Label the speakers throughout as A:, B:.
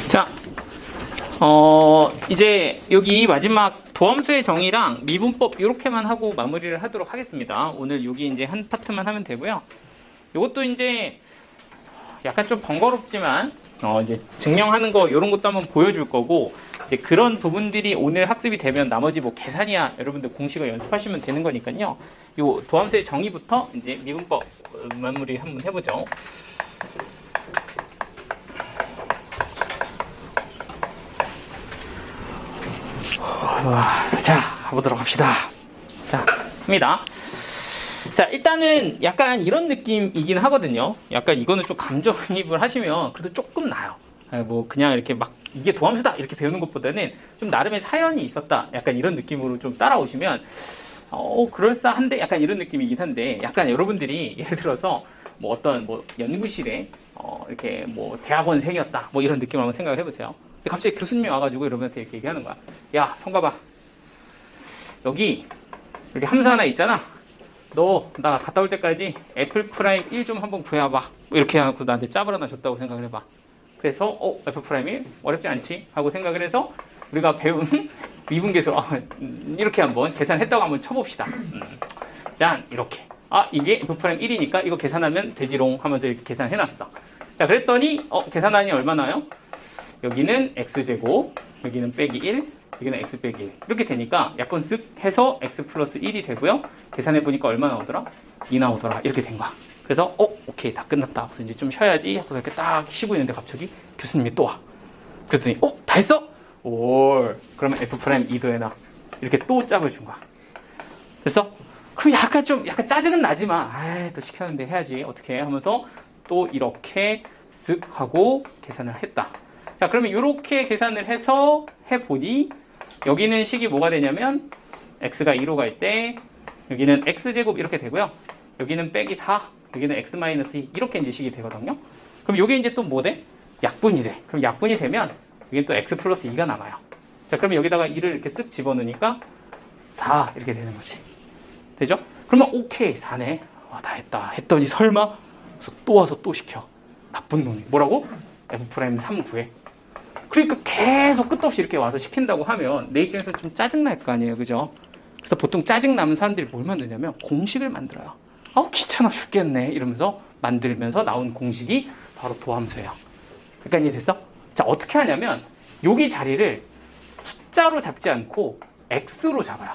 A: 자, 이제 여기 마지막 도함수의 정의랑 미분법 이렇게만 하고 마무리를 하도록 하겠습니다. 오늘 여기 이제 한 파트만 하면 되고요. 이것도 이제 약간 좀 번거롭지만 이제 증명하는 거 이런 것도 한번 보여줄 거고, 이제 그런 부분들이 오늘 학습이 되면 나머지 뭐 계산이야 여러분들 공식을 연습하시면 되는 거니까요. 요 도함수의 정의부터 이제 미분법 마무리 한번 해보죠. 자, 가보도록 합시다. 자, 합니다. 자, 일단은 약간 이런 느낌이긴 하거든요. 약간 이거는 좀 감정이입을 하시면 그래도 조금 나아요. 뭐 그냥 이렇게 막 이게 도함수다 이렇게 배우는 것보다는 좀 나름의 사연이 있었다 약간 이런 느낌으로 좀 따라오시면 그럴싸한데 약간 이런 느낌이긴 한데, 약간 여러분들이 예를 들어서 뭐 어떤 뭐 연구실에 이렇게 뭐 대학원생이었다 뭐 이런 느낌을 한번 생각을 해보세요. 갑자기 교수님이 와가지고 여러분한테 이렇게 얘기하는 거야. 야, 성가봐. 여기 함수 하나 있잖아. 너 나 갔다 올 때까지 f 프라임 1 좀 한번 구해봐. 이렇게 하고 나한테 짭을 하나 줬다고 생각을 해봐. 그래서 f 프라임 1 어렵지 않지 하고 생각을 해서 우리가 배운 미분계수 이렇게 한번 계산했다고 한번 쳐봅시다. 짠, 이렇게. 이게 f 프라임 1이니까 이거 계산하면 되지롱 하면서 이렇게 계산해놨어. 자, 그랬더니 계산하니 얼마나요? 여기는 x제곱, 여기는 빼기 1, 여기는 x 빼기 1 이렇게 되니까 약분 쓱 해서 x 플러스 1이 되고요. 계산해보니까 얼마 나오더라? 2 나오더라. 이렇게 된 거야. 그래서 오케이, 다 끝났다. 그래서 이제 좀 쉬어야지 하고서 이렇게 딱 쉬고 있는데 갑자기 교수님이 또 와. 그랬더니 다 했어? 그러면 f 프라임 2도 해놔. 이렇게 또 짭을 준 거야. 됐어? 그럼 약간 짜증은 나지만 또 시켰는데 해야지 어떻게 하면서 또 이렇게 쓱 하고 계산을 했다. 자, 그러면 이렇게 계산을 해서 해보니 여기는 식이 뭐가 되냐면 x가 2로 갈 때 여기는 x제곱 이렇게 되고요. 여기는 빼기 4, 여기는 x-2 이렇게 이제 식이 되거든요. 그럼 이게 이제 또 뭐 돼? 약분이 돼. 그럼 약분이 되면 여기는 또 x 플러스 2가 남아요. 자, 그러면 여기다가 2를 이렇게 쓱 집어넣으니까 4 이렇게 되는 거지. 되죠? 그러면 오케이, 4네. 다 했다. 했더니 설마 그래서 또 와서 또 시켜. 나쁜 놈이. 뭐라고? f'3 구해. 그러니까 계속 끝도 없이 이렇게 와서 시킨다고 하면 내 입장에서 좀 짜증날 거 아니에요. 그죠? 그래서 보통 짜증나는 사람들이 뭘 만드냐면 공식을 만들어요. 귀찮아 죽겠네 이러면서 만들면서 나온 공식이 바로 도함수예요. 그러니까 이해됐어? 자, 어떻게 하냐면 여기 자리를 숫자로 잡지 않고 x로 잡아요.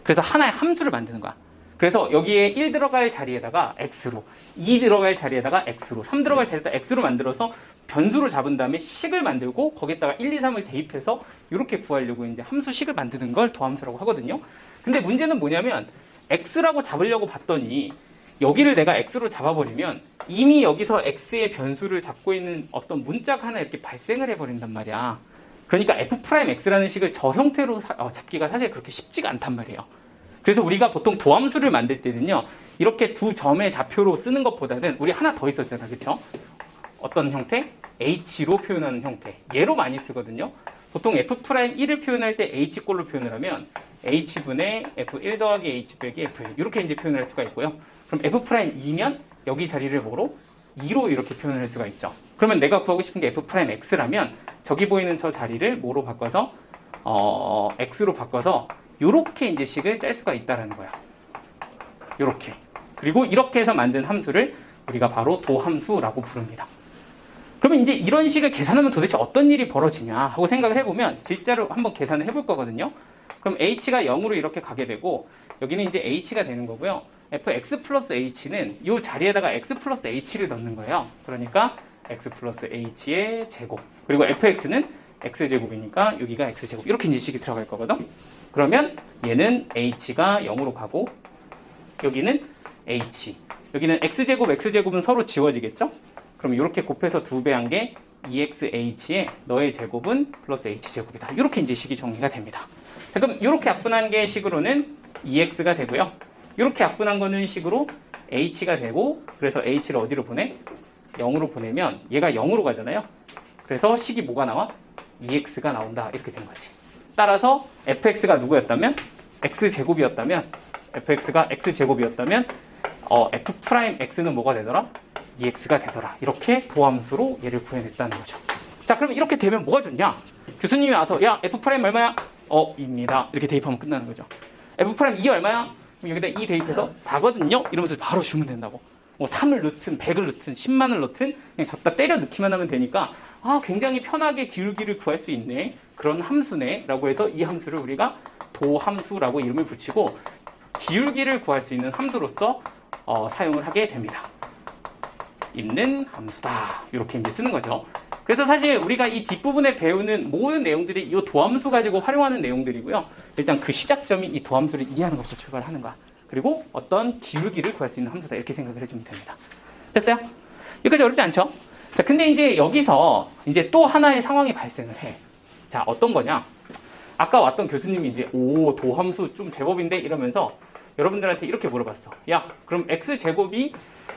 A: 그래서 하나의 함수를 만드는 거야. 그래서 여기에 1 들어갈 자리에다가 x로, 2 들어갈 자리에다가 x로, 3 들어갈 자리에다가 x로 만들어서 변수로 잡은 다음에 식을 만들고 거기에다가 1, 2, 3을 대입해서 이렇게 구하려고 이제 함수식을 만드는 걸 도함수라고 하거든요. 근데 문제는 뭐냐면 x라고 잡으려고 봤더니 여기를 내가 x로 잡아버리면 이미 여기서 x의 변수를 잡고 있는 어떤 문자가 하나 이렇게 발생을 해버린단 말이야. 그러니까 f'x라는 식을 저 형태로 잡기가 사실 그렇게 쉽지가 않단 말이에요. 그래서 우리가 보통 도함수를 만들 때는요, 이렇게 두 점의 좌표로 쓰는 것보다는 우리 하나 더 있었잖아, 그쵸? 어떤 형태? h로 표현하는 형태. 얘로 많이 쓰거든요. 보통 f'1을 표현할 때 h꼴로 표현을 하면 h분의 f1 더하기 h 빼기 f1 이렇게 이제 표현할 수가 있고요. 그럼 f'2면 여기 자리를 뭐로? 2로 이렇게 표현을 할 수가 있죠. 그러면 내가 구하고 싶은 게 f'x라면 저기 보이는 저 자리를 뭐로 바꿔서 x로 바꿔서 요렇게 이제 식을 짤 수가 있다라는 거야. 요렇게. 그리고 이렇게 해서 만든 함수를 우리가 바로 도함수라고 부릅니다. 그러면 이제 이런 식을 계산하면 도대체 어떤 일이 벌어지냐 하고 생각을 해보면 진짜로 한번 계산을 해볼 거거든요. 그럼 h가 0으로 이렇게 가게 되고 여기는 이제 h가 되는 거고요. fx 플러스 h는 이 자리에다가 x 플러스 h를 넣는 거예요. 그러니까 x 플러스 h의 제곱. 그리고 fx는 x제곱이니까 여기가 x제곱. 이렇게 이제 식이 들어갈 거거든. 그러면 얘는 h가 0으로 가고 여기는 h. 여기는 x제곱은 서로 지워지겠죠? 그럼 이렇게 곱해서 2배 한 게 2xh에 너의 제곱은 플러스 h제곱이다. 이렇게 이제 식이 정리가 됩니다. 자, 그럼 이렇게 약분한 게 식으로는 2x가 되고요. 이렇게 약분한 거는 식으로 h가 되고, 그래서 h를 어디로 보내? 0으로 보내면 얘가 0으로 가잖아요. 그래서 식이 뭐가 나와? 2x가 나온다. 이렇게 된 거지. 따라서 fx가 누구였다면? x제곱이었다면 fx가 x제곱이었다면 f'x는 뭐가 되더라? 2x가 되더라. 이렇게 도함수로 얘를 구해냈다는 거죠. 자, 그럼 이렇게 되면 뭐가 좋냐? 교수님이 와서 야, f 프라임 얼마야? 입니다. 이렇게 대입하면 끝나는 거죠. f 프라임 2 얼마야? 그럼 여기다 2 대입해서 4거든요? 이러면서 바로 주면 된다고. 뭐 3을 넣든 100을 넣든 10만을 넣든 그냥 졌다 때려 넣기만 하면 되니까 굉장히 편하게 기울기를 구할 수 있네. 그런 함수네. 라고 해서 이 함수를 우리가 도함수라고 이름을 붙이고 기울기를 구할 수 있는 함수로서 사용을 하게 됩니다. 있는 함수다. 이렇게 이제 쓰는 거죠. 그래서 사실 우리가 이 뒷부분에 배우는 모든 내용들이 이 도함수 가지고 활용하는 내용들이고요. 일단 그 시작점이 이 도함수를 이해하는 것부터 출발하는 거야. 그리고 어떤 기울기를 구할 수 있는 함수다. 이렇게 생각을 해주면 됩니다. 됐어요? 여기까지 어렵지 않죠? 자, 근데 이제 여기서 이제 또 하나의 상황이 발생을 해. 자, 어떤 거냐? 아까 왔던 교수님이 이제 도함수 좀 제법인데 이러면서 여러분들한테 이렇게 물어봤어. 야, 그럼 x제곱이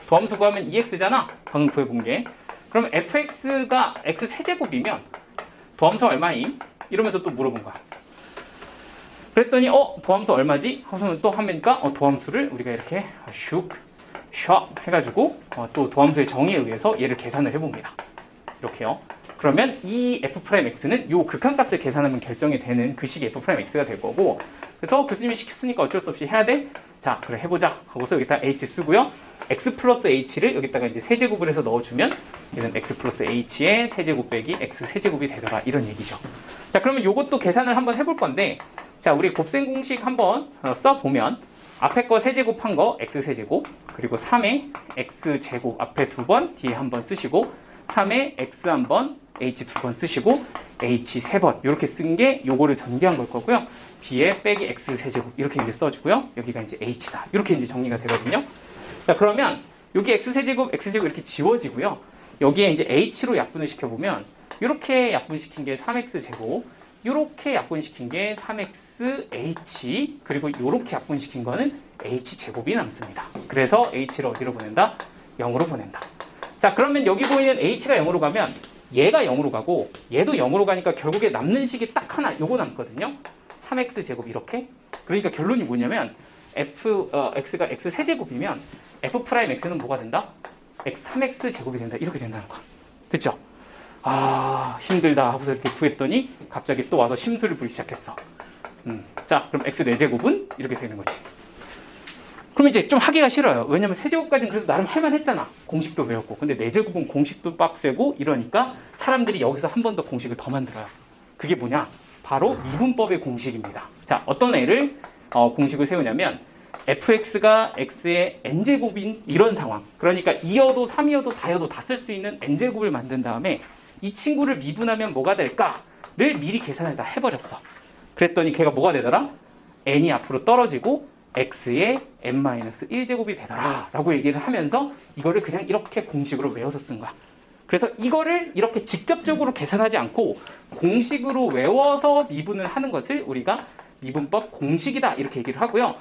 A: 도함수 구하면 2x잖아? 방금 구해본 게. 그럼 fx가 x 세제곱이면 도함수 얼마니? 이러면서 또 물어본 거야. 그랬더니 도함수 얼마지? 하고서는 또 하니까 도함수를 우리가 이렇게 슉 해가지고 또 도함수의 정의에 의해서 얘를 계산을 해봅니다. 이렇게요. 그러면 이 f'x는 요 극한값을 계산하면 결정이 되는 그 식이 f'x가 될 거고, 그래서 교수님이 시켰으니까 어쩔 수 없이 해야 돼? 자, 그래 해보자 하고서 여기다 h 쓰고요. x 플러스 h를 여기다가 이제 세제곱을 해서 넣어주면 얘는 x 플러스 h의 세제곱 빼기 x 세제곱이 되더라, 이런 얘기죠. 자, 그러면 요것도 계산을 한번 해볼 건데, 자, 우리 곱셈 공식 한번 써보면 앞에 거 세제곱한 거 x 세제곱, 그리고 3의 x 제곱 앞에 2번, 뒤에 한번 쓰시고 3의 x 한번, h 2번 쓰시고 h 3번 이렇게 쓴 게 요거를 전개한 걸 거고요. 뒤에 빼기 x 세제곱 이렇게 이제 써주고요. 여기가 이제 h다. 이렇게 이제 정리가 되거든요. 자, 그러면 여기 x 세제곱, x 제곱 이렇게 지워지고요. 여기에 이제 h로 약분을 시켜보면 이렇게 약분시킨 게 3x 제곱, 이렇게 약분시킨 게 3xh, 그리고 이렇게 약분시킨 거는 h제곱이 남습니다. 그래서 h를 어디로 보낸다? 0으로 보낸다. 자, 그러면 여기 보이는 h가 0으로 가면 얘가 0으로 가고 얘도 0으로 가니까 결국에 남는 식이 딱 하나, 요거 남거든요. 3x제곱 이렇게. 그러니까 결론이 뭐냐면 x가 x 세제곱이면 f'x는 뭐가 된다? 3x제곱이 된다. 이렇게 된다는 거야. 됐죠? 힘들다 하고서 이렇게 구했더니 갑자기 또 와서 심술을 부리기 시작했어. 자, 그럼 x 4제곱은 이렇게 되는 거지. 그럼 이제 좀 하기가 싫어요. 왜냐면 세제곱까지는 그래도 나름 할만했잖아. 공식도 외웠고. 근데 4제곱은 공식도 빡세고 이러니까 사람들이 여기서 한 번 더 공식을 더 만들어요. 그게 뭐냐? 바로 미분법의 공식입니다. 자, 어떤 애를 공식을 세우냐면 fx가 x의 n제곱인 이런 상황. 그러니까 2여도 3이어도 4여도 다 쓸 수 있는 n제곱을 만든 다음에 이 친구를 미분하면 뭐가 될까를 미리 계산을 다 해버렸어. 그랬더니 걔가 뭐가 되더라? n이 앞으로 떨어지고 x의 n-1제곱이 되더라 라고 얘기를 하면서 이거를 그냥 이렇게 공식으로 외워서 쓴 거야. 그래서 이거를 이렇게 직접적으로 계산하지 않고 공식으로 외워서 미분을 하는 것을 우리가 미분법 공식이다 이렇게 얘기를 하고요.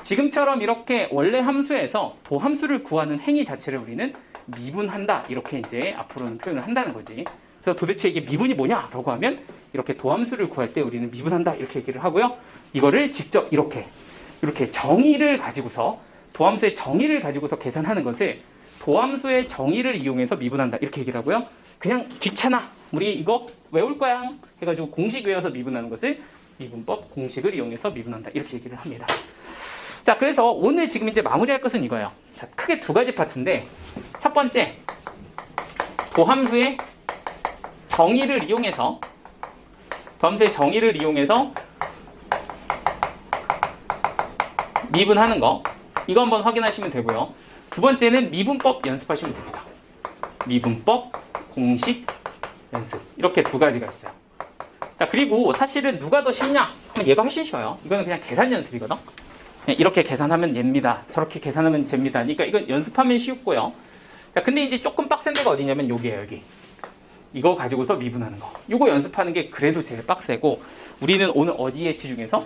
A: 지금처럼 이렇게 원래 함수에서 도함수를 구하는 행위 자체를 우리는 미분한다 이렇게 이제 앞으로는 표현을 한다는 거지. 그래서 도대체 이게 미분이 뭐냐라고 하면 이렇게 도함수를 구할 때 우리는 미분한다 이렇게 얘기를 하고요. 이거를 직접 이렇게 정의를 가지고서 도함수의 정의를 가지고서 계산하는 것을 도함수의 정의를 이용해서 미분한다 이렇게 얘기를 하고요. 그냥 귀찮아 우리 이거 외울 거야 해가지고 공식 외워서 미분하는 것을 미분법 공식을 이용해서 미분한다 이렇게 얘기를 합니다. 자, 그래서 오늘 지금 이제 마무리할 것은 이거예요. 자, 크게 두 가지 파트인데 첫 번째 도함수의 정의를 이용해서 미분하는 거 이거 한번 확인하시면 되고요. 두 번째는 미분법 연습하시면 됩니다. 미분법 공식 연습 이렇게 두 가지가 있어요. 자, 그리고 사실은 누가 더 쉽냐 하면 얘가 훨씬 쉬워요. 이거는 그냥 계산 연습이거든. 그냥 이렇게 계산하면 얘입니다. 저렇게 계산하면 쟤입니다. 그러니까 이건 연습하면 쉽고요. 자, 근데 이제 조금 빡센 데가 어디냐면 여기에요. 여기 이거 가지고서 미분하는 거 이거 연습하는 게 그래도 제일 빡세고 우리는 오늘 어디에 치중해서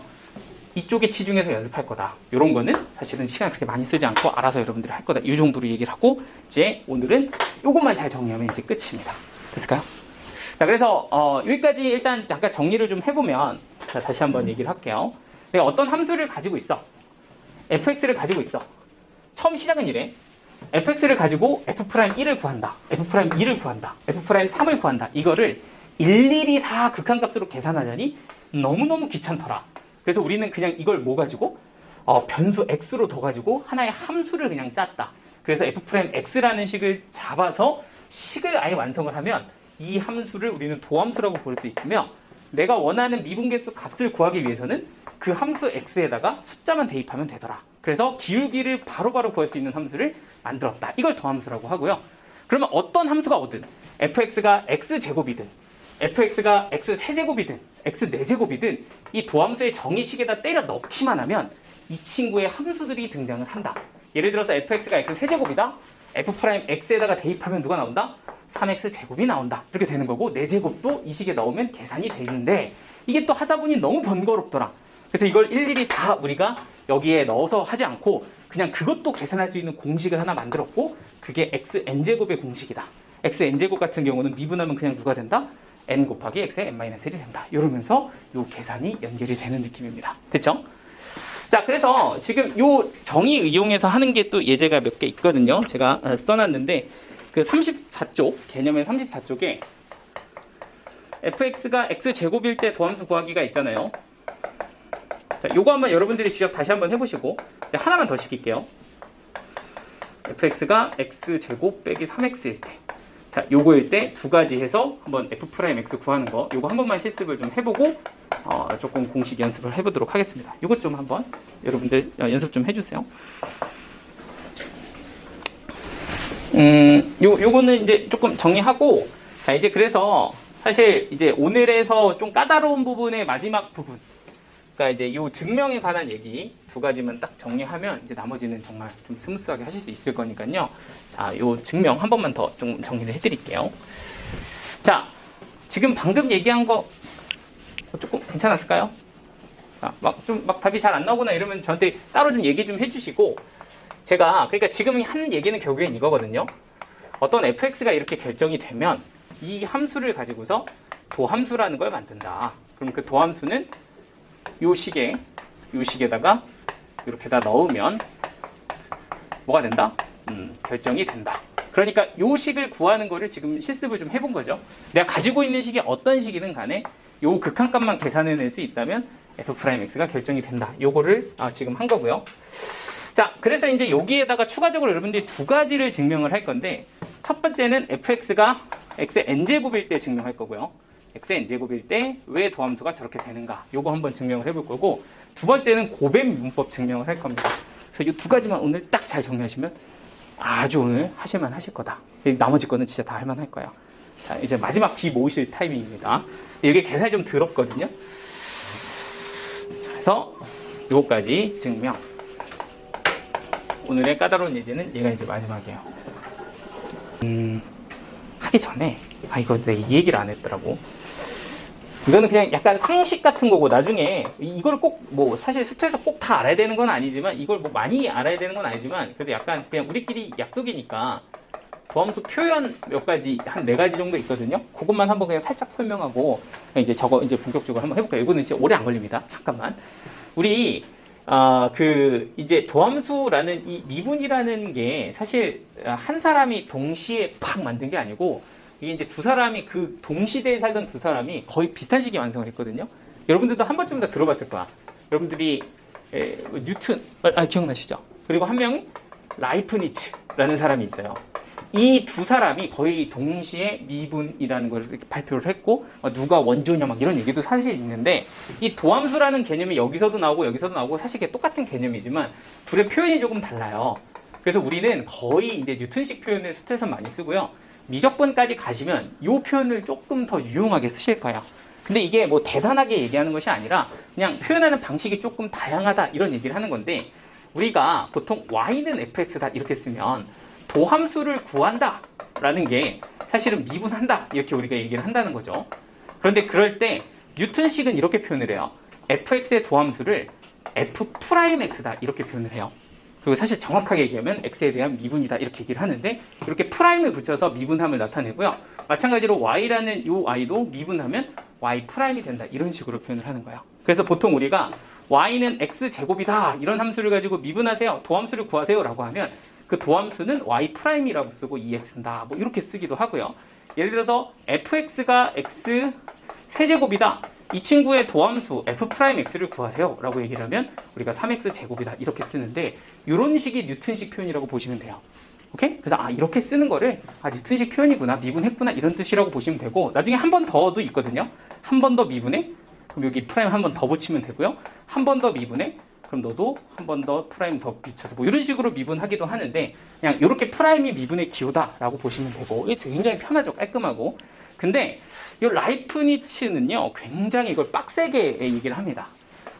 A: 이쪽에 치중해서 연습할 거다. 이런 거는 사실은 시간 그렇게 많이 쓰지 않고 알아서 여러분들이 할 거다. 이 정도로 얘기를 하고 이제 오늘은 요것만 잘 정리하면 이제 끝입니다. 됐을까요? 자, 그래서 여기까지 일단 잠깐 정리를 좀 해보면 자, 다시 한번 얘기를 할게요. 내가 어떤 함수를 가지고 있어. fx를 가지고 있어. 처음 시작은 이래. fx를 가지고 f'1을 구한다, f'2를 구한다, f'3을 구한다. 이거를 일일이 다 극한값으로 계산하자니 너무너무 귀찮더라. 그래서 우리는 그냥 이걸 뭐 가지고 변수 x로 더 가지고 하나의 함수를 그냥 짰다. 그래서 f'x라는 식을 잡아서 식을 아예 완성을 하면 이 함수를 우리는 도함수라고 볼 수 있으며, 내가 원하는 미분계수 값을 구하기 위해서는 그 함수 x에다가 숫자만 대입하면 되더라. 그래서 기울기를 바로바로 구할 수 있는 함수를 만들었다. 이걸 도함수라고 하고요. 그러면 어떤 함수가 오든, fx가 x제곱이든 fx가 x3제곱이든 x4제곱이든 이 도함수의 정의식에다 때려 넣기만 하면 이 친구의 함수들이 등장을 한다. 예를 들어서 fx가 x3제곱이다. f'x에다가 대입하면 누가 나온다? 3x제곱이 나온다. 이렇게 되는 거고, 4제곱도 이 식에 넣으면 계산이 되는데, 이게 또 하다 보니 너무 번거롭더라. 그래서 이걸 일일이 다 우리가 여기에 넣어서 하지 않고 그냥 그것도 계산할 수 있는 공식을 하나 만들었고, 그게 xn제곱의 공식이다. xn제곱 같은 경우는 미분하면 그냥 누가 된다? n 곱하기 x의 n-1이 된다. 이러면서 요 계산이 연결이 되는 느낌입니다. 됐죠? 자, 그래서 지금 요 정의 이용해서 하는 게 또 예제가 몇 개 있거든요. 제가 써놨는데, 그 34쪽, 개념의 34쪽에 fx가 x제곱일 때 도함수 구하기가 있잖아요. 자, 요거 한번 여러분들이 직접 다시 한번 해보시고, 이제 하나만 더 시킬게요. fx가 x제곱 빼기 3x일 때. 자, 요거일 때 두 가지 해서 한번 f'x 구하는 거, 요거 한 번만 실습을 좀 해보고, 조금 공식 연습을 해보도록 하겠습니다. 요것 좀 한번 여러분들 연습 좀 해주세요. 요거는 이제 조금 정리하고, 자, 이제 그래서 사실 이제 오늘에서 좀 까다로운 부분의 마지막 부분, 그러니까 이제 요 증명에 관한 얘기 두 가지만 딱 정리하면 이제 나머지는 정말 좀 스무스하게 하실 수 있을 거니까요. 자, 요 증명 한 번만 더 좀 정리를 해드릴게요. 자, 지금 방금 얘기한 거 조금 괜찮았을까요? 자, 막 답이 잘 안 나오거나 이러면 저한테 따로 좀 얘기 좀 해주시고, 제가 그러니까 지금 한 얘기는 결국엔 이거거든요. 어떤 fx가 이렇게 결정이 되면 이 함수를 가지고서 도함수라는 걸 만든다. 그럼 그 도함수는 요 식에다가 이렇게다 넣으면 뭐가 된다? 결정이 된다. 그러니까 요 식을 구하는 거를 지금 실습을 좀 해본 거죠. 내가 가지고 있는 식이 어떤 식이든 간에 요 극한값만 계산해낼 수 있다면 f'x가 결정이 된다. 요거를 지금 한 거고요. 자, 그래서 이제 여기에다가 추가적으로 여러분들이 두 가지를 증명을 할 건데, 첫 번째는 fx가 xn제곱일 때 증명할 거고요. xn제곱일 때 왜 도함수가 저렇게 되는가, 요거 한번 증명을 해볼 거고, 두 번째는 고배 미분법 증명을 할 겁니다. 그래서 이 두 가지만 오늘 딱 잘 정리하시면 아주 오늘 하실만 하실 거다. 나머지 거는 진짜 다 할만 할 거예요. 자, 이제 마지막 비 모으실 타이밍입니다. 이게 계산이 좀 더럽거든요. 그래서 요거까지 증명. 오늘의 까다로운 예제는 얘가 이제 마지막이에요. 하기 전에, 이거 내가 이 얘기를 안 했더라고. 이거는 그냥 약간 상식 같은 거고, 나중에 이걸 꼭 뭐 사실 수트에서 꼭 다 알아야 되는 건 아니지만, 이걸 뭐 많이 알아야 되는 건 아니지만, 그래도 약간 그냥 우리끼리 약속이니까 도함수 표현 몇 가지, 한 4가지 정도 있거든요. 그것만 한번 그냥 살짝 설명하고 이제 저거 이제 본격적으로 한번 해볼까요? 이거는 이제 오래 안 걸립니다. 잠깐만. 우리 이제 도함수라는 이 미분이라는 게 사실 한 사람이 동시에 팍 만든 게 아니고, 이게 이제 두 사람이 그 동시대에 살던 두 사람이 거의 비슷한 시기에 완성을 했거든요. 여러분들도 한 번쯤 다 들어봤을 거야. 여러분들이 뉴튼, 기억나시죠? 그리고 한 명이 라이프니츠라는 사람이 있어요. 이 두 사람이 거의 동시에 미분이라는 걸 이렇게 발표를 했고, 누가 원조냐 막 이런 얘기도 사실 있는데, 이 도함수라는 개념이 여기서도 나오고 여기서도 나오고 사실 이게 똑같은 개념이지만 둘의 표현이 조금 달라요. 그래서 우리는 거의 이제 뉴턴식 표현을 수트에서 많이 쓰고요. 미적분까지 가시면 이 표현을 조금 더 유용하게 쓰실 거예요. 근데 이게 뭐 대단하게 얘기하는 것이 아니라 그냥 표현하는 방식이 조금 다양하다 이런 얘기를 하는 건데, 우리가 보통 y는 fx다 이렇게 쓰면 도함수를 구한다 라는 게 사실은 미분한다 이렇게 우리가 얘기를 한다는 거죠. 그런데 그럴 때 뉴턴식은 이렇게 표현을 해요. fx의 도함수를 f'x다 이렇게 표현을 해요. 그리고 사실 정확하게 얘기하면 x에 대한 미분이다 이렇게 얘기를 하는데, 이렇게 프라임을 붙여서 미분함을 나타내고요. 마찬가지로 y라는 이 y도 미분하면 y 프라임이 된다 이런 식으로 표현을 하는 거예요. 그래서 보통 우리가 y는 x제곱이다 이런 함수를 가지고 미분하세요, 도함수를 구하세요 라고 하면 그 도함수는 y'이라고 쓰고 ex다. 뭐 이렇게 쓰기도 하고요. 예를 들어서 fx가 x 세제곱이다. 이 친구의 도함수 f'x를 구하세요 라고 얘기를 하면 우리가 3x 제곱이다 이렇게 쓰는데 이런 식이 뉴턴식 표현이라고 보시면 돼요. 오케이? 그래서 이렇게 쓰는 거를 뉴턴식 표현이구나, 미분했구나 이런 뜻이라고 보시면 되고, 나중에 한 번 더도 있거든요. 한 번 더 미분해, 그럼 여기 프라임 한 번 더 붙이면 되고요. 한 번 더 미분해, 그럼 너도 한 번 더 프라임 더 붙여서 뭐 이런 식으로 미분하기도 하는데, 그냥 이렇게 프라임이 미분의 기호다라고 보시면 되고, 이게 굉장히 편하죠, 깔끔하고. 근데 이 라이프니츠는요, 굉장히 이걸 빡세게 얘기를 합니다.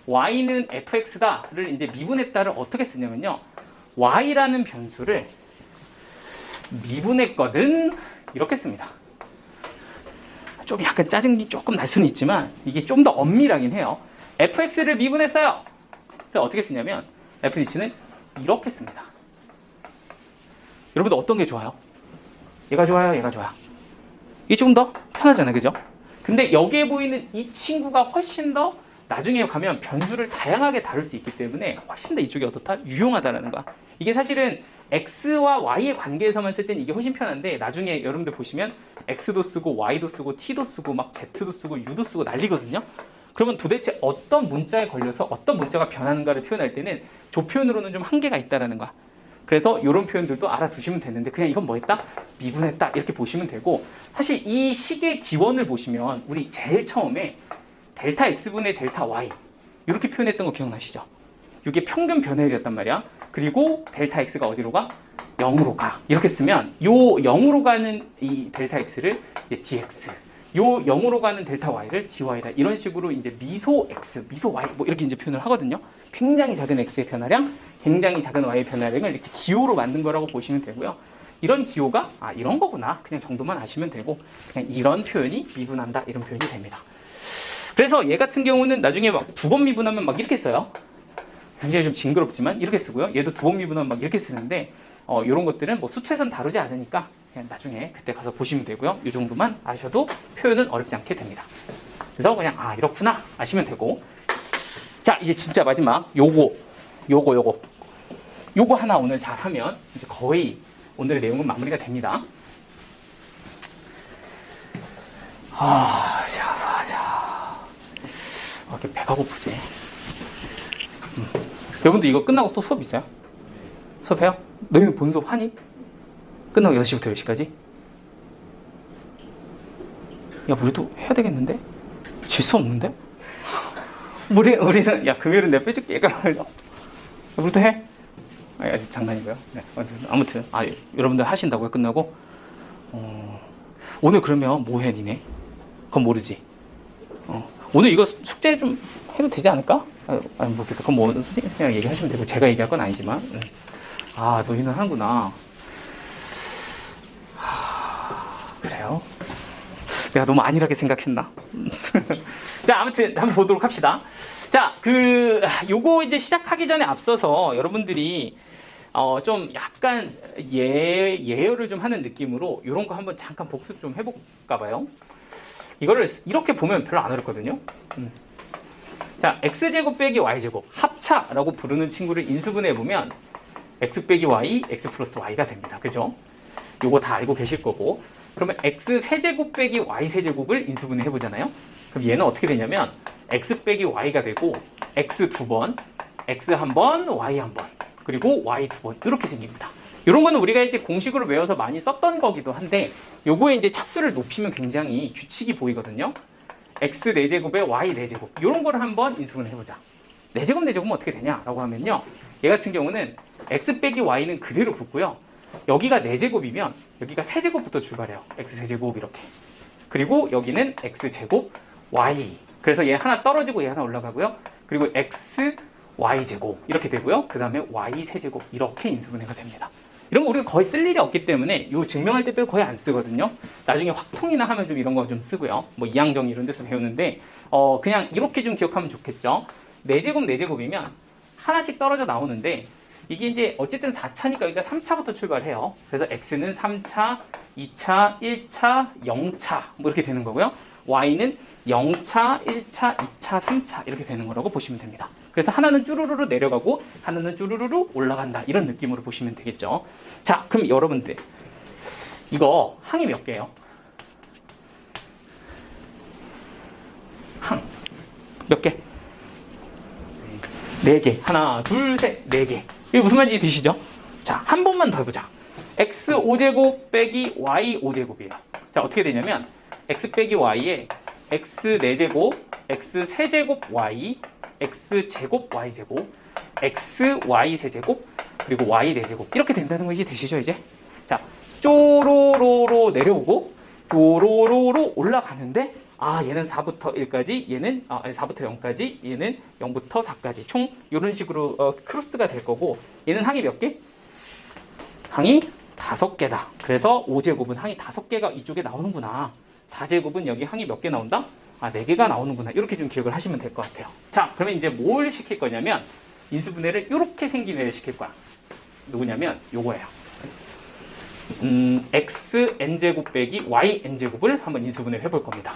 A: y는 fx다를 이제 미분했다를 어떻게 쓰냐면요, y라는 변수를 미분했거든 이렇게 씁니다. 좀 약간 짜증이 조금 날 수는 있지만 이게 좀 더 엄밀하긴 해요. fx를 미분했어요. 그래서 어떻게 쓰냐면 fx는 이렇게 씁니다. 여러분들 어떤 게 좋아요? 얘가 좋아요? 얘가 좋아요? 이게 조금 더 편하잖아요, 그죠? 근데 여기에 보이는 이 친구가 훨씬 더 나중에 가면 변수를 다양하게 다룰 수 있기 때문에 훨씬 더 이쪽이 어떻다? 유용하다라는 거야. 이게 사실은 x와 y의 관계에서만 쓸 때는 이게 훨씬 편한데, 나중에 여러분들 보시면 x도 쓰고 y도 쓰고 t도 쓰고 막 z도 쓰고 u도 쓰고 난리거든요. 그러면 도대체 어떤 문자에 걸려서 어떤 문자가 변하는가를 표현할 때는 조표현으로는 좀 한계가 있다라는 거야. 그래서 이런 표현들도 알아두시면 되는데, 그냥 이건 뭐 했다? 미분했다 이렇게 보시면 되고, 사실 이 식의 기원을 보시면 우리 제일 처음에 델타 x분의 델타 y 이렇게 표현했던 거 기억나시죠? 이게 평균 변화율이었단 말이야. 그리고 델타 x가 어디로 가? 0으로 가. 이렇게 쓰면 요 0으로 가는 이 델타 x를 이제 dx, 요 0으로 가는 델타 y를 dy다. 이런 식으로 이제 미소 x, 미소 y 뭐 이렇게 이제 표현을 하거든요. 굉장히 작은 x의 변화량, 굉장히 작은 y의 변화량을 이렇게 기호로 만든 거라고 보시면 되고요. 이런 기호가 이런 거구나. 그냥 정도만 아시면 되고, 그냥 이런 표현이 미분한다 이런 표현이 됩니다. 그래서 얘 같은 경우는 나중에 막 2번 미분하면 막 이렇게 써요. 굉장히 좀 징그럽지만 이렇게 쓰고요. 얘도 2번 미분하면 막 이렇게 쓰는데, 이런 것들은 뭐 수투에선 다루지 않으니까 그냥 나중에 그때 가서 보시면 되고요. 이 정도만 아셔도 표현은 어렵지 않게 됩니다. 그래서 그냥 이렇구나 아시면 되고, 자 이제 진짜 마지막 요거 하나 오늘 잘하면 이제 거의 오늘의 내용은 마무리가 됩니다. 이렇게 배가 고프지. 여러분들 이거 끝나고 또 수업 있어요? 수업해요? 너희는 본 수업 하니? 끝나고 6시부터 10시까지? 야, 우리도 해야 되겠는데? 질 수 없는데? 우리는, 야, 금요일은 내가 빼줄게. 우리도 해? 아직 장난이고요. 네, 아무튼, 여러분들 하신다고요? 끝나고? 오늘 그러면 뭐 해, 니네? 그건 모르지? 오늘 이거 숙제 좀 해도 되지 않을까? 그건 뭐, 선생님 그냥 얘기하시면 되고, 제가 얘기할 건 아니지만. 너희는 하는구나. 그래요? 내가 너무 안일하게 생각했나? 자, 아무튼 한번 보도록 합시다. 자, 요거 이제 시작하기 전에 앞서서 여러분들이 좀 약간 예열을 좀 하는 느낌으로 요런 거 한번 잠깐 복습 좀 해볼까 봐요. 이거를 이렇게 보면 별로 안 어렵거든요. 자, x제곱 빼기 y제곱 합차라고 부르는 친구를 인수분해 보면 x 빼기 y, x 플러스 y가 됩니다. 그죠? 요거 다 알고 계실 거고, 그러면 x 세제곱 빼기 y 세제곱을 인수분해 해보잖아요. 그럼 얘는 어떻게 되냐면 x 빼기 y가 되고, x 2번, x 1번, y 1번, 그리고 y 2번 이렇게 생깁니다. 이런 거는 우리가 이제 공식으로 외워서 많이 썼던 거기도 한데, 요거에 이제 차수를 높이면 굉장히 규칙이 보이거든요. x 4제곱에 y 4제곱 이런 거를 한번 인수분해 해보자. 4제곱 4제곱은 어떻게 되냐라고 하면요, 얘 같은 경우는 x 빼기 y는 그대로 붙고요. 여기가 4제곱이면 여기가 3제곱부터 출발해요. x 세제곱 이렇게. 그리고 여기는 x제곱 y. 그래서 얘 하나 떨어지고 얘 하나 올라가고요. 그리고 x y제곱 이렇게 되고요. 그 다음에 y 세제곱 이렇게 인수분해가 됩니다. 이런 거 우리가 거의 쓸 일이 없기 때문에 요 증명할 때 빼고 거의 안 쓰거든요. 나중에 확통이나 하면 좀 이런 거 좀 쓰고요. 뭐 이항정 이런 데서 배우는데 그냥 이렇게 좀 기억하면 좋겠죠. 4제곱 4제곱이면 하나씩 떨어져 나오는데, 이게 이제 어쨌든 4차니까 여기가 3차부터 출발해요. 그래서 x는 3차, 2차, 1차, 0차 뭐 이렇게 되는 거고요. y는 0차, 1차, 2차, 3차 이렇게 되는 거라고 보시면 됩니다. 그래서 하나는 쭈루루루 내려가고 하나는 쭈루루루 올라간다 이런 느낌으로 보시면 되겠죠. 자, 그럼 여러분들 이거 항이 몇 개예요? 항 몇 개? 4개. 하나, 둘, 셋, 4개. 이게 무슨 말인지 드시죠? 자, 한 번만 더 해보자. x5제곱 빼기 y5제곱이에요. 자, 어떻게 되냐면 x 빼기 y에 x 4제곱, x 세제곱 y, x 제곱 y 제곱, x y 세제곱, 그리고 y 4제곱 이렇게 된다는 거 이해되시죠 이제? 자, 쪼로로로 내려오고 쪼로로로 올라가는데 얘는 4부터 1까지, 얘는 4부터 0까지, 얘는 0부터 4까지 총 이런 식으로 크로스가 될 거고 얘는 항이 몇 개? 항이 5개다. 그래서 5제곱은 항이 5개가 이쪽에 나오는구나. 4제곱은 여기 항이 몇 개 나온다? 4개가 나오는구나. 이렇게 좀 기억을 하시면 될 것 같아요. 자, 그러면 이제 뭘 시킬 거냐면 인수분해를 이렇게 생긴 애를 시킬 거야. 누구냐면 요거예요. xn제곱 빼기 yn제곱을 한번 인수분해를 해볼 겁니다.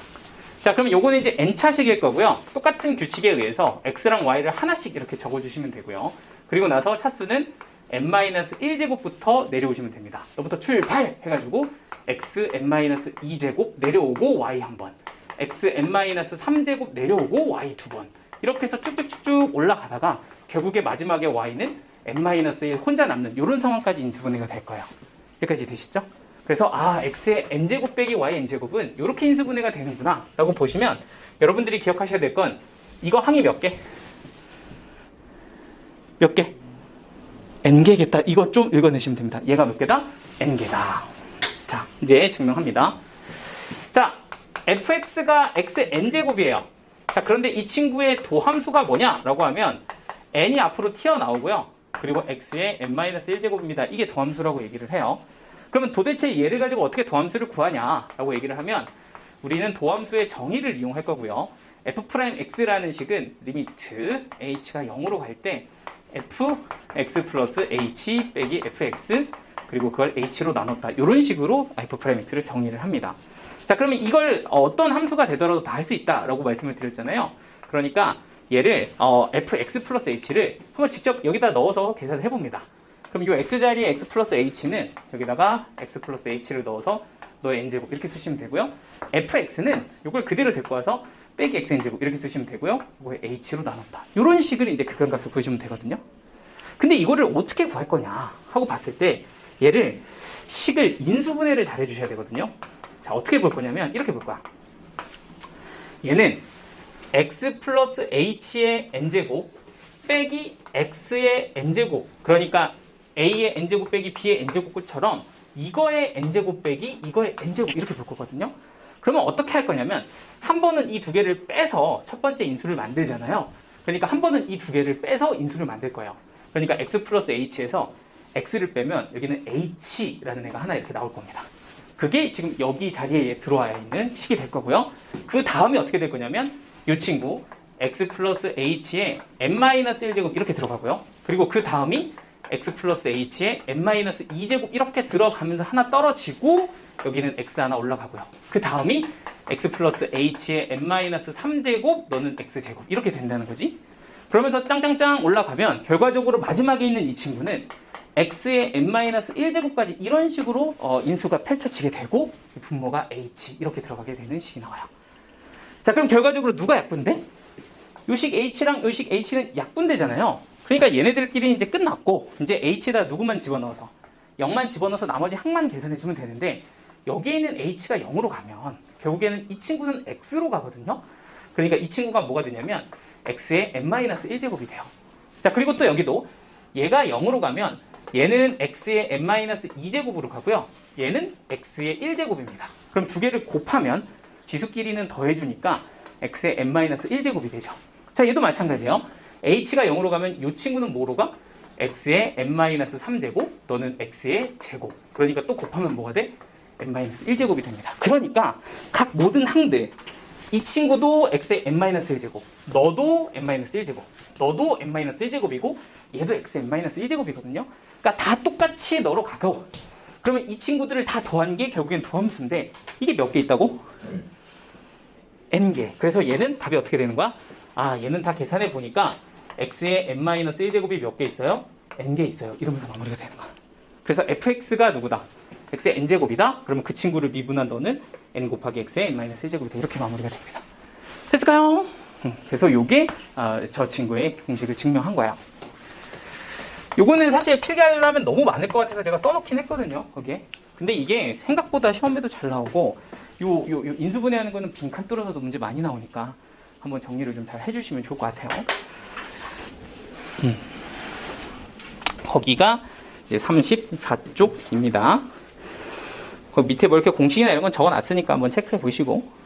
A: 자, 그럼 요거는 이제 n차식일 거고요. 똑같은 규칙에 의해서 x랑 y를 하나씩 이렇게 적어주시면 되고요. 그리고 나서 차수는 n-1제곱부터 내려오시면 됩니다. 여기부터 출발 해가지고 xn-2제곱 내려오고 y 한 번, xn-3제곱 내려오고 y 두 번, 이렇게 해서 쭉쭉쭉쭉 올라가다가 결국에 마지막에 y는 n-1 혼자 남는 이런 상황까지 인수분해가 될 거예요. 여기까지 되시죠? 그래서 x의 n제곱 빼기 y n제곱은 이렇게 인수분해가 되는구나 라고 보시면 여러분들이 기억하셔야 될 건 이거 항이 몇 개? 몇 개? n개겠다. 이거 좀 읽어내시면 됩니다. 얘가 몇 개다? n개다. 자, 이제 증명합니다. 자, fx가 x의 n제곱이에요. 자, 그런데 이 친구의 도함수가 뭐냐라고 하면 n이 앞으로 튀어나오고요. 그리고 x의 n-1제곱입니다. 이게 도함수라고 얘기를 해요. 그러면 도대체 얘를 가지고 어떻게 도함수를 구하냐라고 얘기를 하면 우리는 도함수의 정의를 이용할 거고요. f'x라는 식은 리미트 h가 0으로 갈 때 fx 플러스 h 빼기 fx 그리고 그걸 h로 나눴다. 이런 식으로 f'x를 정의를 합니다. 자, 그러면 이걸 어떤 함수가 되더라도 다 할 수 있다라고 말씀을 드렸잖아요. 그러니까 얘를 fx 플러스 h를 한번 직접 여기다 넣어서 계산을 해봅니다. 그럼 이 x 자리에 x 플러스 h는 여기다가 x 플러스 h를 넣어서 너의 n제곱 이렇게 쓰시면 되고요. fx는 이걸 그대로 데리고 와서 빼기 x n제곱 이렇게 쓰시면 되고요. 이거에 h로 나눴다. 이런 식으로 이제 극한값을 구하시면 되거든요. 근데 이거를 어떻게 구할 거냐 하고 봤을 때 얘를 식을 인수분해를 잘 해주셔야 되거든요. 자, 어떻게 볼 거냐면 이렇게 볼 거야. 얘는 x 플러스 h의 n제곱 빼기 x의 n제곱, 그러니까 a의 n제곱 빼기 b의 n제곱처럼 이거의 n제곱 빼기 이거의 n제곱 이렇게 볼 거거든요. 그러면 어떻게 할 거냐면 한 번은 이 두 개를 빼서 첫 번째 인수를 만들잖아요. 그러니까 한 번은 이 두 개를 빼서 인수를 만들 거예요. 그러니까 x 플러스 h에서 x를 빼면 여기는 h라는 애가 하나 이렇게 나올 겁니다. 그게 지금 여기 자리에 들어와 있는 식이 될 거고요. 그 다음에 어떻게 될 거냐면 이 친구 x 플러스 h에 n-1제곱 이렇게 들어가고요. 그리고 그 다음이 x 플러스 h에 n-2제곱 이렇게 들어가면서 하나 떨어지고 여기는 x 하나 올라가고요. 그 다음이 x 플러스 h에 n-3제곱 너는 x제곱 이렇게 된다는 거지. 그러면서 짱짱짱 올라가면 결과적으로 마지막에 있는 이 친구는 x의 n-1제곱까지 이런 식으로 인수가 펼쳐지게 되고 분모가 h 이렇게 들어가게 되는 식이 나와요. 자, 그럼 결과적으로 누가 약분돼? 요식 h랑 요식 h는 약분되잖아요. 그러니까 얘네들끼리 이제 끝났고 이제 h에다 누구만 집어넣어서 0만 집어넣어서 나머지 항만 계산해주면 되는데 여기에 있는 h가 0으로 가면 결국에는 이 친구는 x로 가거든요. 그러니까 이 친구가 뭐가 되냐면 x의 n-1제곱이 돼요. 자, 그리고 또 여기도 얘가 0으로 가면 얘는 x의 n-2제곱으로 가고요. 얘는 x의 1제곱입니다. 그럼 두 개를 곱하면 지수끼리는 더해주니까 x의 n-1제곱이 되죠. 자, 얘도 마찬가지예요. h가 0으로 가면 이 친구는 뭐로 가? x의 n-3제곱 너는 x의 제곱. 그러니까 또 곱하면 뭐가 돼? n-1제곱이 됩니다. 그러니까 각 모든 항들 이 친구도 x의 n-1제곱, 너도 n-1제곱, 너도 n-1제곱이고 얘도 x의 n-1제곱이거든요. 그러니까 다 똑같이 너로 가고 그러면 이 친구들을 다 더한 게 결국엔 도함수인데 이게 몇 개 있다고? n개. 그래서 얘는 답이 어떻게 되는 거야? 아, 얘는 다 계산해 보니까 x에 n-a제곱이 몇 개 있어요? n개 있어요. 이러면서 마무리가 되는 거야. 그래서 fx가 누구다? x의 n제곱이다? 그러면 그 친구를 미분한 너는 n 곱하기 x의 n-1제곱이다. 이렇게 마무리가 됩니다. 됐을까요? 그래서 요게 저 친구의 공식을 증명한 거야. 요거는 사실 필기하려면 너무 많을 것 같아서 제가 써놓긴 했거든요. 거기에. 근데 이게 생각보다 시험에도 잘 나오고 요 인수분해하는 거는 빈칸 뚫어서도 문제 많이 나오니까 한번 정리를 좀 잘 해주시면 좋을 것 같아요. 거기가 이제 34쪽입니다. 거기 밑에 뭐 이렇게 공식이나 이런 건 적어놨으니까 한번 체크해 보시고.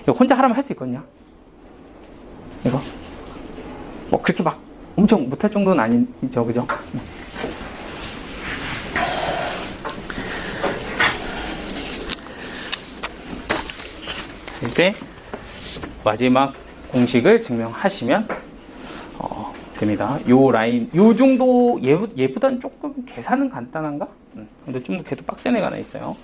A: 이거 혼자 하라면 할 수 있거든요. 이거 뭐 그렇게 막 엄청 못할 정도는 아니죠, 그죠? 이제 마지막 공식을 증명하시면 됩니다. 요 라인, 요 정도 얘보단 조금 계산은 간단한가? 근데 좀 더 걔도 빡센 애가 하나 있어요.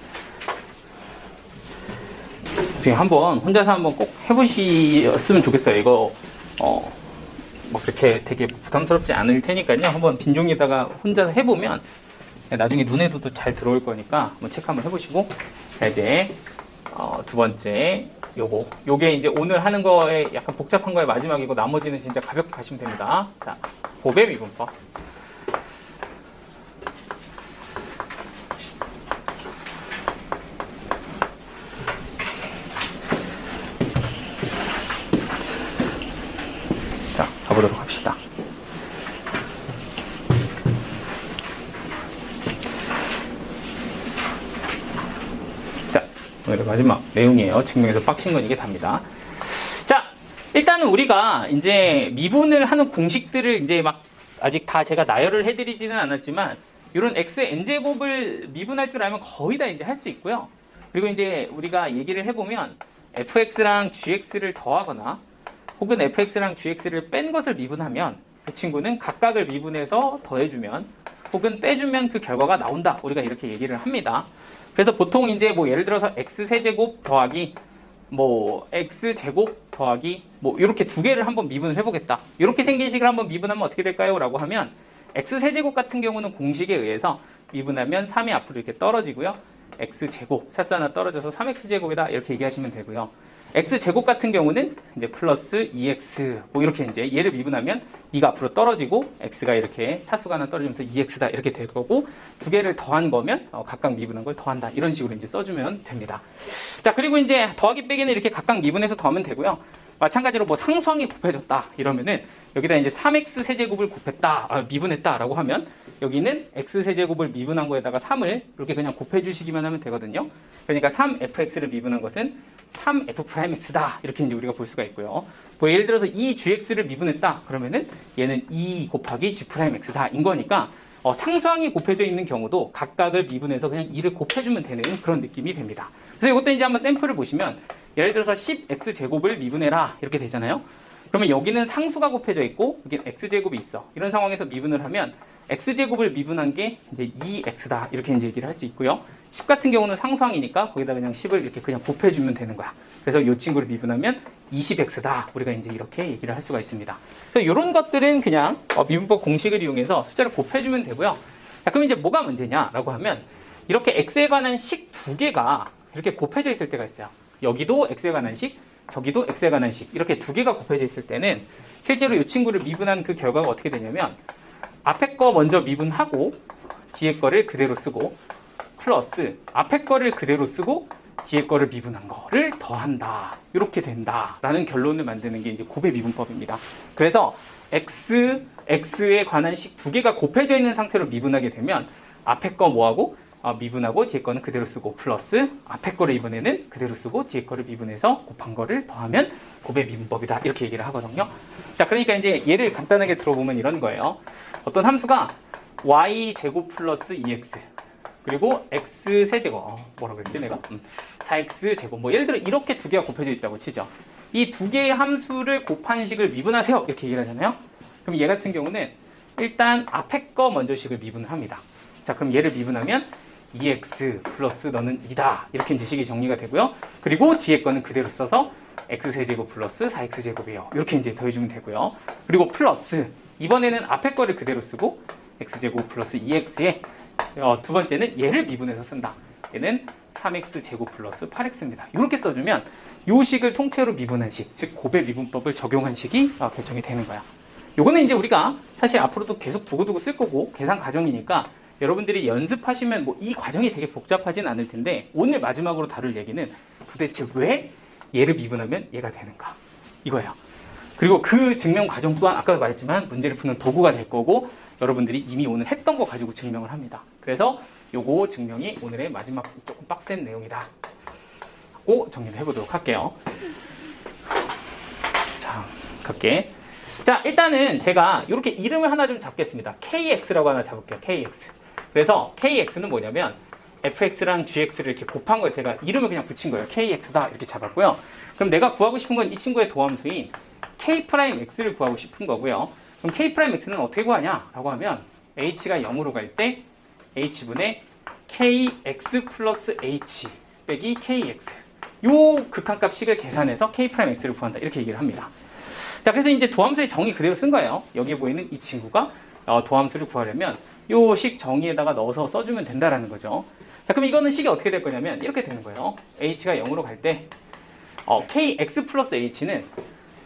A: 지금 한번 혼자서 한번 꼭 해보셨으면 좋겠어요. 이거 뭐 그렇게 되게 부담스럽지 않을 테니까요. 한번 빈 종이에다가 혼자서 해보면 나중에 눈에도 잘 들어올 거니까 한번 체크 한번 해보시고. 자, 이제 두 번째 요게 이제 오늘 하는 거에 약간 복잡한 거의 마지막이고 나머지는 진짜 가볍게 가시면 됩니다. 자, 곱의 미분법. 자, 가보도록 합시다. 자, 오늘의 마지막 내용이에요. 증명해서 빡친 건 이게 답니다. 자, 일단은 우리가 이제 미분을 하는 공식들을 이제 막 아직 다 제가 나열을 해드리지는 않았지만 이런 x의 n제곱을 미분할 줄 알면 거의 다 이제 할 수 있고요. 그리고 이제 우리가 얘기를 해보면 fx랑 gx를 더하거나 혹은 fx랑 gx를 뺀 것을 미분하면 그 친구는 각각을 미분해서 더해주면 혹은 빼주면 그 결과가 나온다. 우리가 이렇게 얘기를 합니다. 그래서 보통 이제 뭐 예를 들어서 x세제곱 더하기 뭐 x제곱 더하기 뭐 이렇게 두 개를 한번 미분을 해보겠다. 이렇게 생긴 식을 한번 미분하면 어떻게 될까요? 라고 하면 x세제곱 같은 경우는 공식에 의해서 미분하면 3이 앞으로 이렇게 떨어지고요. x제곱 차수 하나 떨어져서 3x제곱이다. 이렇게 얘기하시면 되고요. x제곱 같은 경우는 이제 플러스 2x 뭐 이렇게 이제 얘를 미분하면 2가 앞으로 떨어지고 x가 이렇게 차수가 하나 떨어지면서 2x다 이렇게 될 거고 두 개를 더한 거면 각각 미분한 걸 더한다 이런 식으로 이제 써주면 됩니다. 자, 그리고 이제 더하기 빼기는 이렇게 각각 미분해서 더하면 되고요. 마찬가지로 뭐 상수항이 곱해졌다 이러면은 여기다 이제 3x 세제곱을 곱했다 미분했다 라고 하면 여기는 x 세제곱을 미분한 거에다가 3을 이렇게 그냥 곱해주시기만 하면 되거든요. 그러니까 3fx를 미분한 것은 3f'x다 이렇게 이제 우리가 볼 수가 있고요. 뭐 예를 들어서 2gx를 미분했다 그러면은 얘는 2 곱하기 g'x다 인 거니까 상수항이 곱해져 있는 경우도 각각을 미분해서 그냥 2를 곱해주면 되는 그런 느낌이 됩니다. 그래서 이것도 이제 한번 샘플을 보시면 예를 들어서 10x제곱을 미분해라 이렇게 되잖아요. 그러면 여기는 상수가 곱해져 있고 여기는 x제곱이 있어. 이런 상황에서 미분을 하면 x제곱을 미분한 게 이제 2x다 이렇게 이제 얘기를 할 수 있고요. 10 같은 경우는 상수항이니까 거기다 그냥 10을 이렇게 그냥 곱해주면 되는 거야. 그래서 이 친구를 미분하면 20x다. 우리가 이제 이렇게 얘기를 할 수가 있습니다. 그래서 이런 것들은 그냥 미분법 공식을 이용해서 숫자를 곱해주면 되고요. 자, 그럼 이제 뭐가 문제냐라고 하면 이렇게 x에 관한 식 두 개가 이렇게 곱해져 있을 때가 있어요. 여기도 x에 관한 식, 저기도 x에 관한 식 이렇게 두 개가 곱해져 있을 때는 실제로 이 친구를 미분한 그 결과가 어떻게 되냐면 앞에 거 먼저 미분하고 뒤에 거를 그대로 쓰고 플러스 앞에 거를 그대로 쓰고 뒤에 거를 미분한 거를 더한다. 이렇게 된다라는 결론을 만드는 게 이제 곱의 미분법입니다. 그래서 x에 관한 식 두 개가 곱해져 있는 상태로 미분하게 되면 앞에 거 뭐하고 미분하고 뒤에 거는 그대로 쓰고 플러스 앞에 거를 이번에는 그대로 쓰고 뒤에 거를 미분해서 곱한 거를 더하면 곱의 미분법이다. 이렇게 얘기를 하거든요. 자, 그러니까 이제 예를 간단하게 들어보면 이런 거예요. 어떤 함수가 y제곱 플러스 2x 그리고 x세제곱 뭐라고 했지 내가? 4x제곱 뭐 예를 들어 이렇게 두 개가 곱해져 있다고 치죠. 이 두 개의 함수를 곱한 식을 미분하세요 이렇게 얘기를 하잖아요. 그럼 얘 같은 경우는 일단 앞에 거 먼저 식을 미분을 합니다. 자, 그럼 얘를 미분하면 2x 플러스 너는 2다. 이렇게 이제 식이 정리가 되고요. 그리고 뒤에 거는 그대로 써서 x세제곱 플러스 4x제곱이에요. 이렇게 이제 더해주면 되고요. 그리고 플러스 이번에는 앞에 거를 그대로 쓰고 x제곱 플러스 2x에 두 번째는 얘를 미분해서 쓴다. 얘는 3x제곱 플러스 8x입니다. 이렇게 써주면 요 식을 통째로 미분한 식, 즉 곱의 미분법을 적용한 식이 결정이 되는 거야. 요거는 이제 우리가 사실 앞으로도 계속 두고두고 쓸 거고 계산 과정이니까 여러분들이 연습하시면 뭐 이 과정이 되게 복잡하진 않을 텐데 오늘 마지막으로 다룰 얘기는 도대체 왜 얘를 미분하면 얘가 되는가 이거예요. 그리고 그 증명 과정 또한 아까도 말했지만 문제를 푸는 도구가 될 거고 여러분들이 이미 오늘 했던 거 가지고 증명을 합니다. 그래서 요거 증명이 오늘의 마지막 조금 빡센 내용이다 하고 정리를 해보도록 할게요. 자, 갈게. 자, 일단은 제가 이렇게 이름을 하나 좀 잡겠습니다. KX라고 하나 잡을게요. KX. 그래서 KX는 뭐냐면 fx랑 gx를 이렇게 곱한 걸 제가 이름을 그냥 붙인 거예요. KX다 이렇게 잡았고요. 그럼 내가 구하고 싶은 건 이 친구의 도함수인 K'X를 구하고 싶은 거고요. 그럼 K'X는 어떻게 구하냐? 라고 하면 h가 0으로 갈 때 h분의 kx 플러스 h 빼기 kx 요 극한값식을 계산해서 K'X를 구한다. 이렇게 얘기를 합니다. 자, 그래서 이제 도함수의 정의 그대로 쓴 거예요. 여기에 보이는 이 친구가 도함수를 구하려면 요 식 정의에다가 넣어서 써주면 된다라는 거죠. 자, 그럼 이거는 식이 어떻게 될 거냐면 이렇게 되는 거예요. h가 0으로 갈 때 kx 플러스 h는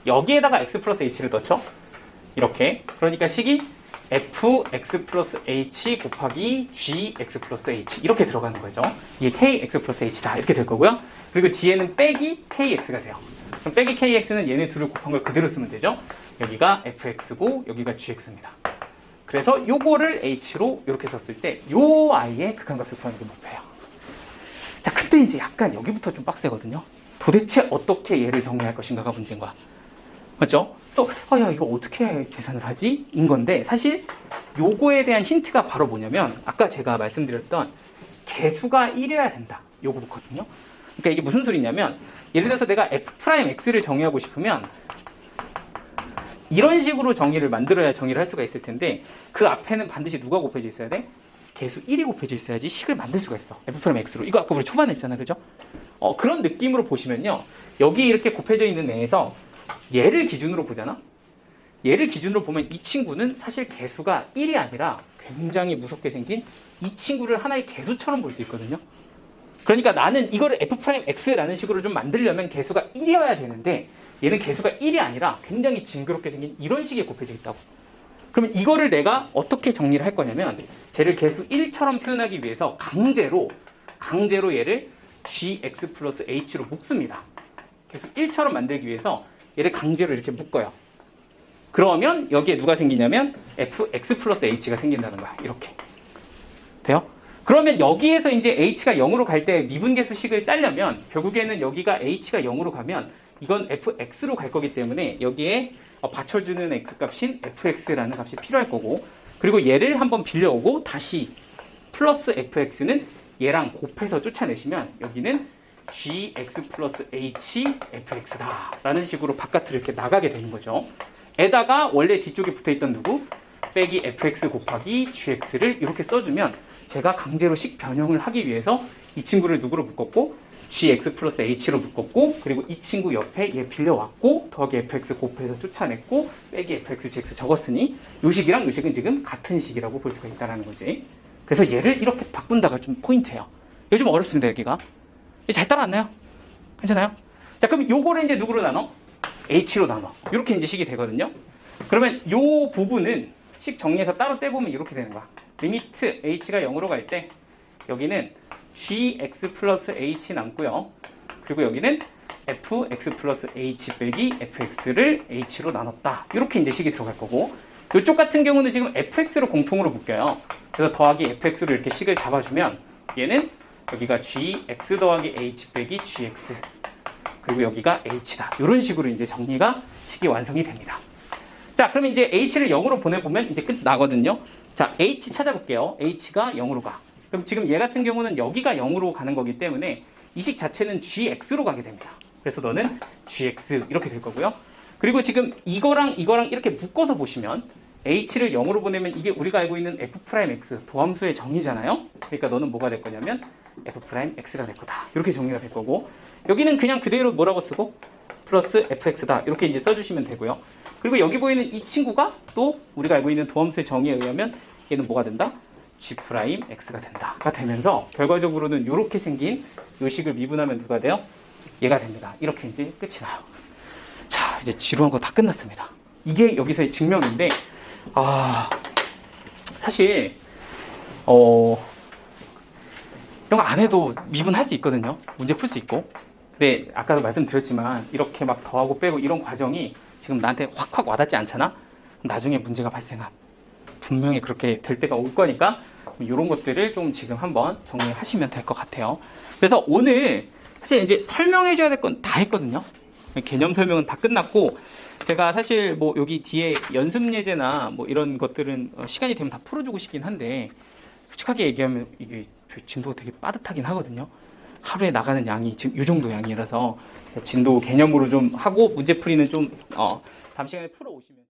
A: 여기에다가 x 플러스 h를 넣죠. 이렇게. 그러니까 식이 fx 플러스 h 곱하기 gx 플러스 h 이렇게 들어가는 거죠. 이게 kx 플러스 h다. 이렇게 될 거고요. 그리고 뒤에는 빼기 kx가 돼요. 그럼 빼기 kx는 얘네 둘을 곱한 걸 그대로 쓰면 되죠. 여기가 fx고 여기가 gx입니다. 그래서 요거를 h로 이렇게 썼을 때 요 i의 극한값을 구하는 게 목표예요. 자, 근데 이제 약간 여기부터 좀 빡세거든요. 도대체 어떻게 얘를 정리할 것인가가 문제인 거야. 맞죠? 그래서 야, 이거 어떻게 계산을 하지? 인 건데 사실 요거에 대한 힌트가 바로 뭐냐면 아까 제가 말씀드렸던 개수가 1이어야 된다. 요거거든요. 그러니까 이게 무슨 소리냐면 예를 들어서 내가 f'x를 정의하고 싶으면 이런 식으로 정의를 만들어야 정의를 할 수가 있을 텐데 그 앞에는 반드시 누가 곱해져 있어야 돼? 개수 1이 곱해져 있어야지 식을 만들 수가 있어. f'x로. 이거 아까 우리 초반에 했잖아. 그죠? 그런 느낌으로 보시면요. 여기 이렇게 곱해져 있는 애에서 얘를 기준으로 보잖아? 얘를 기준으로 보면 이 친구는 사실 개수가 1이 아니라 굉장히 무섭게 생긴 이 친구를 하나의 개수처럼 볼 수 있거든요. 그러니까 나는 이거를 f'x라는 식으로 좀 만들려면 개수가 1이어야 되는데 얘는 개수가 1이 아니라 굉장히 징그럽게 생긴 이런 식의 곱해져 있다고. 그러면 이거를 내가 어떻게 정리를 할 거냐면 쟤를 개수 1처럼 표현하기 위해서 강제로 얘를 gx 플러스 h로 묶습니다. 개수 1처럼 만들기 위해서 얘를 강제로 이렇게 묶어요. 그러면 여기에 누가 생기냐면 fx 플러스 h가 생긴다는 거야. 이렇게. 돼요? 그러면 여기에서 이제 h가 0으로 갈 때 미분계수식을 짜려면 결국에는 여기가 h가 0으로 가면 이건 fx로 갈 거기 때문에 여기에 받쳐주는 x값인 fx라는 값이 필요할 거고 그리고 얘를 한번 빌려오고 다시 플러스 fx는 얘랑 곱해서 쫓아내시면 여기는 gx 플러스 h fx다 라는 식으로 바깥으로 이렇게 나가게 되는 거죠. 에다가 원래 뒤쪽에 붙어있던 누구? 빼기 fx 곱하기 gx를 이렇게 써주면 제가 강제로 식 변형을 하기 위해서 이 친구를 누구로 묶었고 gx 플러스 h로 묶었고 그리고 이 친구 옆에 얘 빌려왔고 더하기 fx 곱해서 쫓아냈고 빼기 fx, gx 적었으니 요 식이랑 요 식은 지금 같은 식이라고 볼 수가 있다는 거지. 그래서 얘를 이렇게 바꾼다가 좀 포인트예요. 이거 좀 어렵습니다. 여기가. 잘 따라왔나요? 괜찮아요? 자, 그럼 요거를 이제 누구로 나눠? h로 나눠. 이렇게 이제 식이 되거든요. 그러면 요 부분은 식 정리해서 따로 떼보면 이렇게 되는 거야. 리미트 h가 0으로 갈 때 여기는 gx 플러스 h 남고요. 그리고 여기는 fx 플러스 h 빼기 fx를 h로 나눴다. 이렇게 이제 식이 들어갈 거고 이쪽 같은 경우는 지금 fx로 공통으로 묶여요. 그래서 더하기 fx로 이렇게 식을 잡아주면 얘는 여기가 gx 더하기 h 빼기 gx 그리고 여기가 h다. 이런 식으로 이제 정리가 식이 완성이 됩니다. 자, 그럼 이제 h를 0으로 보내보면 이제 끝 나거든요. 자, h 찾아볼게요. h가 0으로 가. 그럼 지금 얘 같은 경우는 여기가 0으로 가는 거기 때문에 이 식 자체는 gx로 가게 됩니다. 그래서 너는 gx 이렇게 될 거고요. 그리고 지금 이거랑 이거랑 이렇게 묶어서 보시면 h를 0으로 보내면 이게 우리가 알고 있는 f'x 도함수의 정의잖아요. 그러니까 너는 뭐가 될 거냐면 f'x가 될 거다. 이렇게 정리가 될 거고, 여기는 그냥 그대로 뭐라고 쓰고 플러스 fx다 이렇게 이제 써주시면 되고요. 그리고 여기 보이는 이 친구가 또 우리가 알고 있는 도함수의 정의에 의하면 얘는 뭐가 된다? g'x가 된다가 되면서 결과적으로는 이렇게 생긴 요 식을 미분하면 누가 돼요? 얘가 됩니다. 이렇게 이제 끝이 나요. 자, 이제 지루한 거 다 끝났습니다. 이게 여기서의 증명인데, 사실 이런 거 안 해도 미분할 수 있거든요. 문제 풀 수 있고. 근데 아까도 말씀드렸지만 이렇게 막 더하고 빼고 이런 과정이 지금 나한테 확확 와닿지 않잖아? 나중에 문제가 발생함. 분명히 그렇게 될 때가 올 거니까 이런 것들을 좀 지금 한번 정리하시면 될 것 같아요. 그래서 오늘 사실 이제 설명해 줘야 될 건 다 했거든요. 개념 설명은 다 끝났고, 제가 사실 뭐 여기 뒤에 연습 예제나 뭐 이런 것들은 시간이 되면 다 풀어주고 싶긴 한데, 솔직하게 얘기하면 이게 진도가 되게 빠듯하긴 하거든요. 하루에 나가는 양이 지금 이 정도 양이라서 진도 개념으로 좀 하고 문제 풀이는 좀 다음 시간에 풀어 오시면